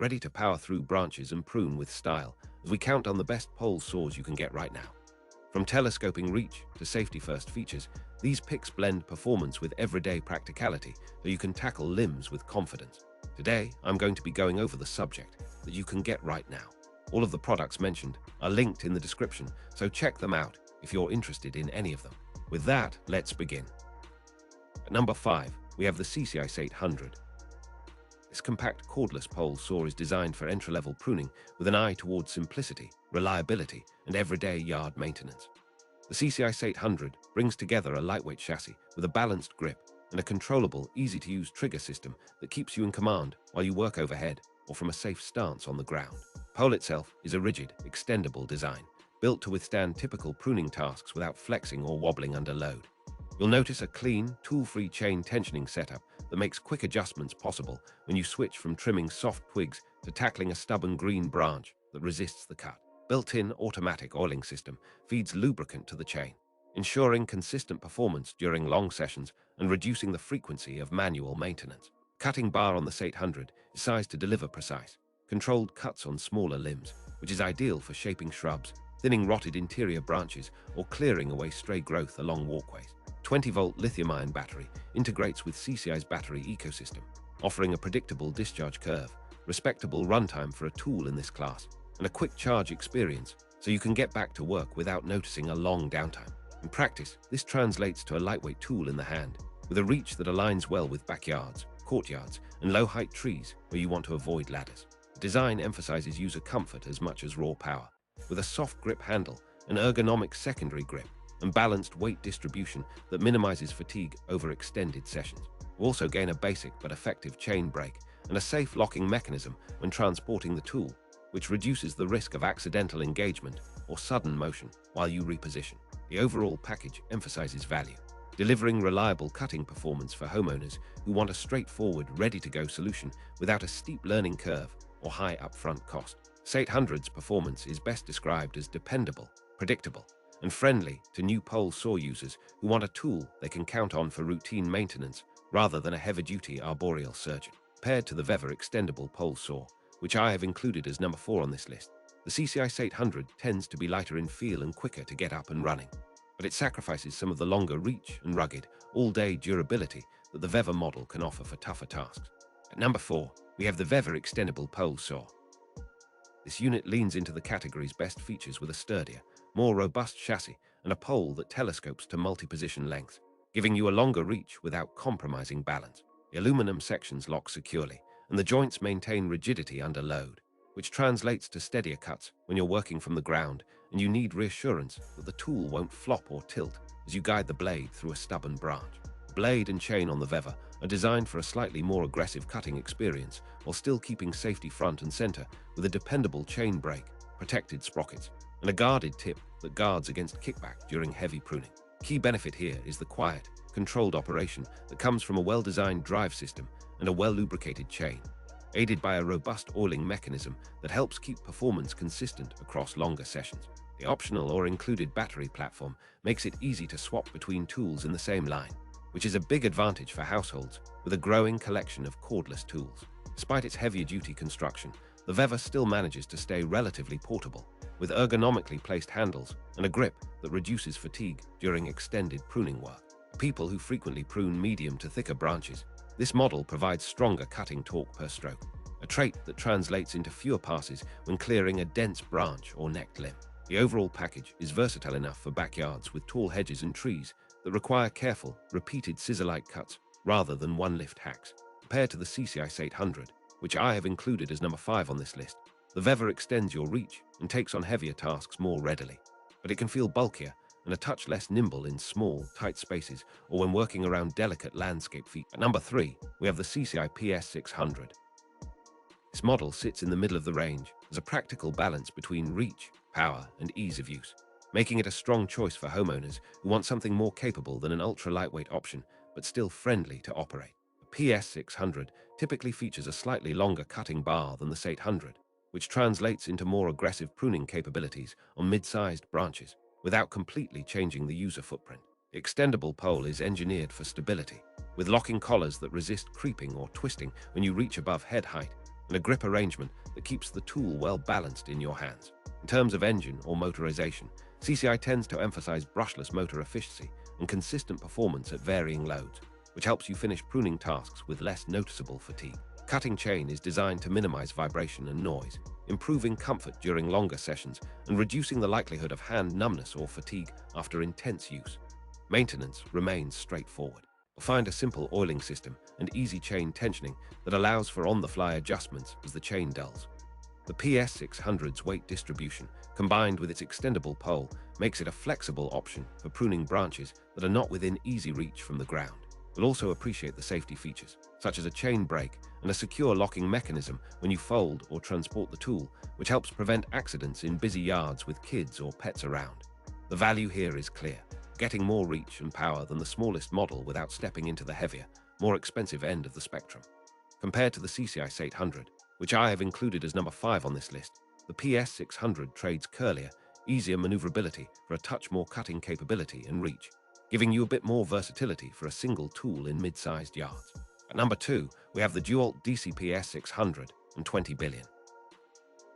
ready to power through branches and prune with style as we count on the best pole saws you can get right now. From telescoping reach to safety-first features, these picks blend performance with everyday practicality so you can tackle limbs with confidence. Today, I'm going to be going over the subject that you can get right now. All of the products mentioned are linked in the description, so check them out if you're interested in any of them. With that, let's begin. At number 5, we have the Seesii S800. This compact cordless pole saw is designed for entry-level pruning with an eye towards simplicity, reliability, and everyday yard maintenance. The Seesii S800 brings together a lightweight chassis with a balanced grip and a controllable, easy-to-use trigger system that keeps you in command while you work overhead or from a safe stance on the ground. The pole itself is a rigid, extendable design, built to withstand typical pruning tasks without flexing or wobbling under load. You'll notice a clean, tool-free chain tensioning setup that makes quick adjustments possible when you switch from trimming soft twigs to tackling a stubborn green branch that resists the cut. Built-in automatic oiling system feeds lubricant to the chain, ensuring consistent performance during long sessions and reducing the frequency of manual maintenance. Cutting bar on the S800 is sized to deliver precise, controlled cuts on smaller limbs, which is ideal for shaping shrubs, thinning rotted interior branches, or clearing away stray growth along walkways. 20-volt lithium-ion battery integrates with Seesii's battery ecosystem, offering a predictable discharge curve, respectable runtime for a tool in this class, and a quick charge experience so you can get back to work without noticing a long downtime. In practice, this translates to a lightweight tool in the hand, with a reach that aligns well with backyards, courtyards, and low-height trees where you want to avoid ladders. The design emphasizes user comfort as much as raw power, with a soft grip handle, an ergonomic secondary grip, and balanced weight distribution that minimizes fatigue over extended sessions. You also gain a basic but effective chain brake and a safe locking mechanism when transporting the tool, which reduces the risk of accidental engagement or sudden motion while you reposition. The overall package emphasizes value, delivering reliable cutting performance for homeowners who want a straightforward, ready-to-go solution without a steep learning curve or high upfront cost. S800's performance is best described as dependable, predictable, and friendly to new pole saw users who want a tool they can count on for routine maintenance rather than a heavy-duty arboreal surgeon. Paired to the VEVOR Extendable Pole Saw, which I have included as number 4 on this list, the Seesii S800 tends to be lighter in feel and quicker to get up and running, but it sacrifices some of the longer reach and rugged, all-day durability that the VEVOR model can offer for tougher tasks. At number 4, we have the VEVOR Extendable Pole Saw. This unit leans into the category's best features with a sturdier, more robust chassis and a pole that telescopes to multi-position length, giving you a longer reach without compromising balance. The aluminum sections lock securely, and the joints maintain rigidity under load, which translates to steadier cuts when you're working from the ground and you need reassurance that the tool won't flop or tilt as you guide the blade through a stubborn branch. The blade and chain on the VEVOR are designed for a slightly more aggressive cutting experience while still keeping safety front and center with a dependable chain brake, protected sprockets, and a guarded tip that guards against kickback during heavy pruning. Key benefit here is the quiet, controlled operation that comes from a well-designed drive system and a well-lubricated chain, aided by a robust oiling mechanism that helps keep performance consistent across longer sessions. The optional or included battery platform makes it easy to swap between tools in the same line, which is a big advantage for households with a growing collection of cordless tools. Despite its heavier-duty construction, the VEVOR still manages to stay relatively portable, with ergonomically placed handles and a grip that reduces fatigue during extended pruning work. For people who frequently prune medium to thicker branches, this model provides stronger cutting torque per stroke, a trait that translates into fewer passes when clearing a dense branch or necked limb. The overall package is versatile enough for backyards with tall hedges and trees that require careful, repeated scissor-like cuts rather than one-lift hacks. Compared to the Seesii S800, which I have included as number 5 on this list, the VEVOR extends your reach and takes on heavier tasks more readily, but it can feel bulkier and a touch less nimble in small, tight spaces or when working around delicate landscape features. At number 3, we have the Seesii PS600. This model sits in the middle of the range as a practical balance between reach, power, and ease of use, making it a strong choice for homeowners who want something more capable than an ultra-lightweight option, but still friendly to operate. The PS600 typically features a slightly longer cutting bar than the S800, which translates into more aggressive pruning capabilities on mid-sized branches, without completely changing the user footprint. The extendable pole is engineered for stability, with locking collars that resist creeping or twisting when you reach above head height, and a grip arrangement that keeps the tool well balanced in your hands. In terms of engine or motorization, Seesii tends to emphasize brushless motor efficiency and consistent performance at varying loads, which helps you finish pruning tasks with less noticeable fatigue. Cutting chain is designed to minimize vibration and noise, improving comfort during longer sessions and reducing the likelihood of hand numbness or fatigue after intense use. Maintenance remains straightforward. You'll find a simple oiling system and easy chain tensioning that allows for on-the-fly adjustments as the chain dulls. The PS600's weight distribution, combined with its extendable pole, makes it a flexible option for pruning branches that are not within easy reach from the ground. You'll also appreciate the safety features, such as a chain brake and a secure locking mechanism when you fold or transport the tool, which helps prevent accidents in busy yards with kids or pets around. The value here is clear, getting more reach and power than the smallest model without stepping into the heavier, more expensive end of the spectrum. Compared to the Seesii 800, which I have included as number 5 on this list, the PS600 trades curlier, easier maneuverability for a touch more cutting capability and reach, giving you a bit more versatility for a single tool in mid-sized yards. At number 2, we have the DEWALT DCPS620B.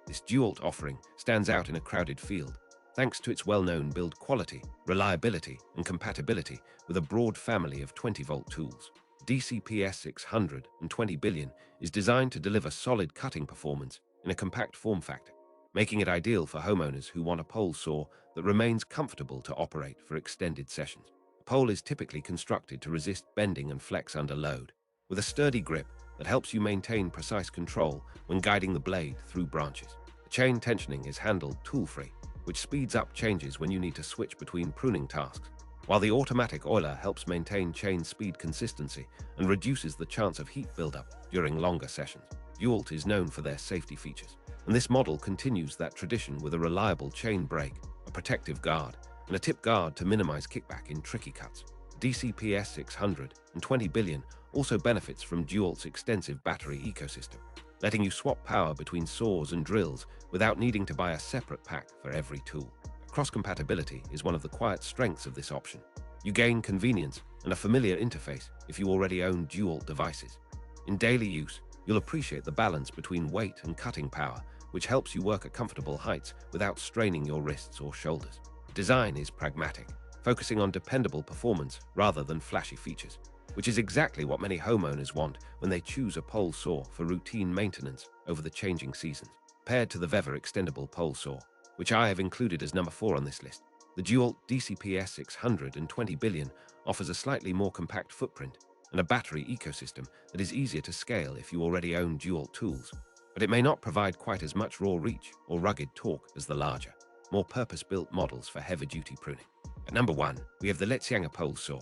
This DEWALT offering stands out in a crowded field, thanks to its well-known build quality, reliability, and compatibility with a broad family of 20-volt tools. DCPS620B is designed to deliver solid cutting performance in a compact form factor, making it ideal for homeowners who want a pole saw that remains comfortable to operate for extended sessions. The pole is typically constructed to resist bending and flex under load, with a sturdy grip that helps you maintain precise control when guiding the blade through branches. The chain tensioning is handled tool-free, which speeds up changes when you need to switch between pruning tasks, while the automatic oiler helps maintain chain speed consistency and reduces the chance of heat buildup during longer sessions. DEWALT is known for their safety features, and this model continues that tradition with a reliable chain brake, a protective guard, and a tip guard to minimize kickback in tricky cuts. DCPS620B also benefits from DEWALT's extensive battery ecosystem, letting you swap power between saws and drills without needing to buy a separate pack for every tool. Cross-compatibility is one of the quiet strengths of this option. You gain convenience and a familiar interface if you already own DEWALT devices. In daily use, you'll appreciate the balance between weight and cutting power, which helps you work at comfortable heights without straining your wrists or shoulders. Design is pragmatic, focusing on dependable performance rather than flashy features, which is exactly what many homeowners want when they choose a pole saw for routine maintenance over the changing seasons. Paired to the VEVOR Extendable Pole Saw, which I have included as number 4 on this list, the DEWALT DCPS620B offers a slightly more compact footprint and a battery ecosystem that is easier to scale if you already own DEWALT tools, but it may not provide quite as much raw reach or rugged torque as the larger, more purpose-built models for heavy-duty pruning. At number 1, we have the LETYANGER Pole Saw.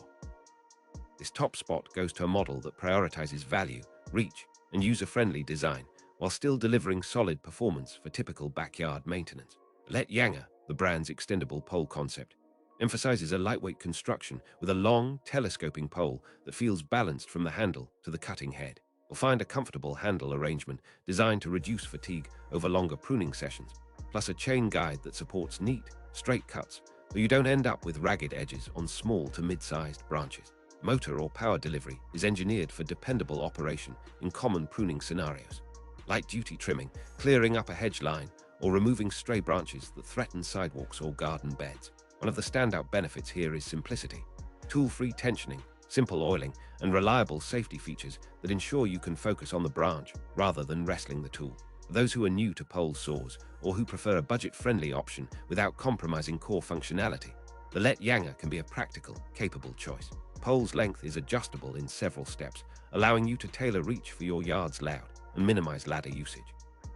This top spot goes to a model that prioritizes value, reach, and user-friendly design, while still delivering solid performance for typical backyard maintenance. LETYANGER, the brand's extendable pole concept, emphasizes a lightweight construction with a long, telescoping pole that feels balanced from the handle to the cutting head. You'll find a comfortable handle arrangement designed to reduce fatigue over longer pruning sessions, plus a chain guide that supports neat, straight cuts so you don't end up with ragged edges on small to mid-sized branches. Motor or power delivery is engineered for dependable operation in common pruning scenarios. Light-duty trimming, clearing up a hedge line, or removing stray branches that threaten sidewalks or garden beds. One of the standout benefits here is simplicity. Tool-free tensioning, simple oiling, and reliable safety features that ensure you can focus on the branch rather than wrestling the tool. For those who are new to pole saws or who prefer a budget-friendly option without compromising core functionality, the LETYANGER can be a practical, capable choice. The pole's length is adjustable in several steps, allowing you to tailor reach for your yard's layout and minimize ladder usage.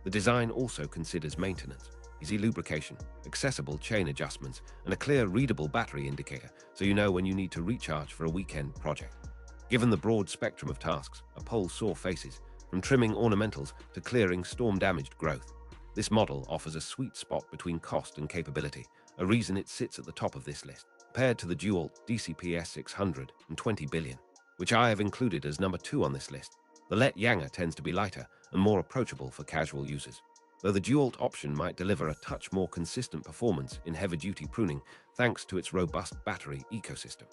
The design also considers maintenance, easy lubrication, accessible chain adjustments, and a clear, readable battery indicator so you know when you need to recharge for a weekend project. Given the broad spectrum of tasks a pole saw faces, from trimming ornamentals to clearing storm-damaged growth, this model offers a sweet spot between cost and capability, a reason it sits at the top of this list. Paired to the DEWALT DCPS620B, which I have included as number 2 on this list, the LETYANGER tends to be lighter and more approachable for casual users, though the DEWALT option might deliver a touch more consistent performance in heavy-duty pruning thanks to its robust battery ecosystem.